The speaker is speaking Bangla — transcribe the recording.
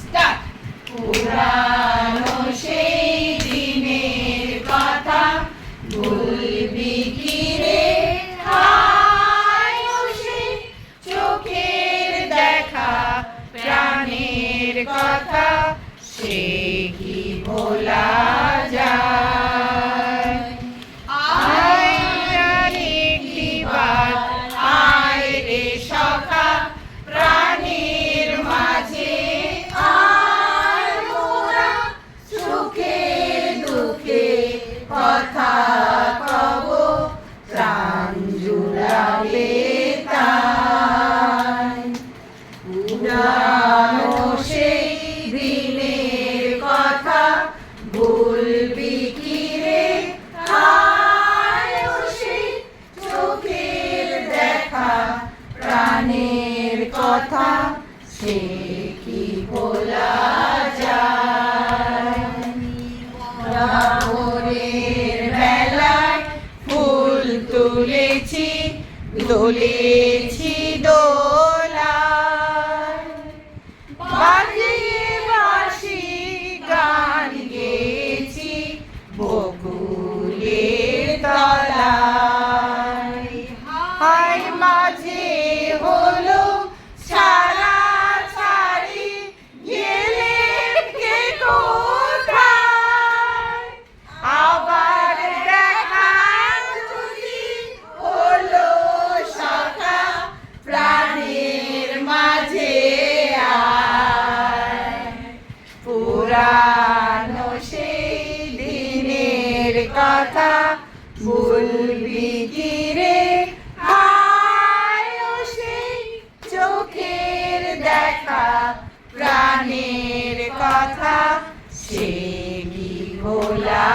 স্টার্ট। পুরানো সেই দিনের কথা ভুলবি কি রে, হায় ও সে চোখের দেখা প্রাণের কথা, সে কি ভোলা যায়? আয় জানি কি বাত, আয় রে সখা প্রাণীর মাঝে, আয় মোরা সুখে দুঃখে কথা কব, প্রাণ জুড়াবে তাই। পুরানো সেই দিনের কথা ভুলবি কি রে, হায় ও সেই চোখের দেখা প্রাণের কথা, সে কি ভোলা যায়? ভোরের বেলায় ফুল তুলেছি, দোলেছি দোলায়, বাজিয়ে বাঁশি গান গেয়েছি বকুলের তলায়। হায় মাঝে হলো সারা ছাড়ি, গেলেন কে কোথায়? আবার দেখা যদি হলো সখা প্রাণের মাঝে আয়। পুরানো সেই দিনের কথা ভুলবি কি রে, হায় ও সেই চোখের দেখা প্রাণের কথা, সে কি ভোলা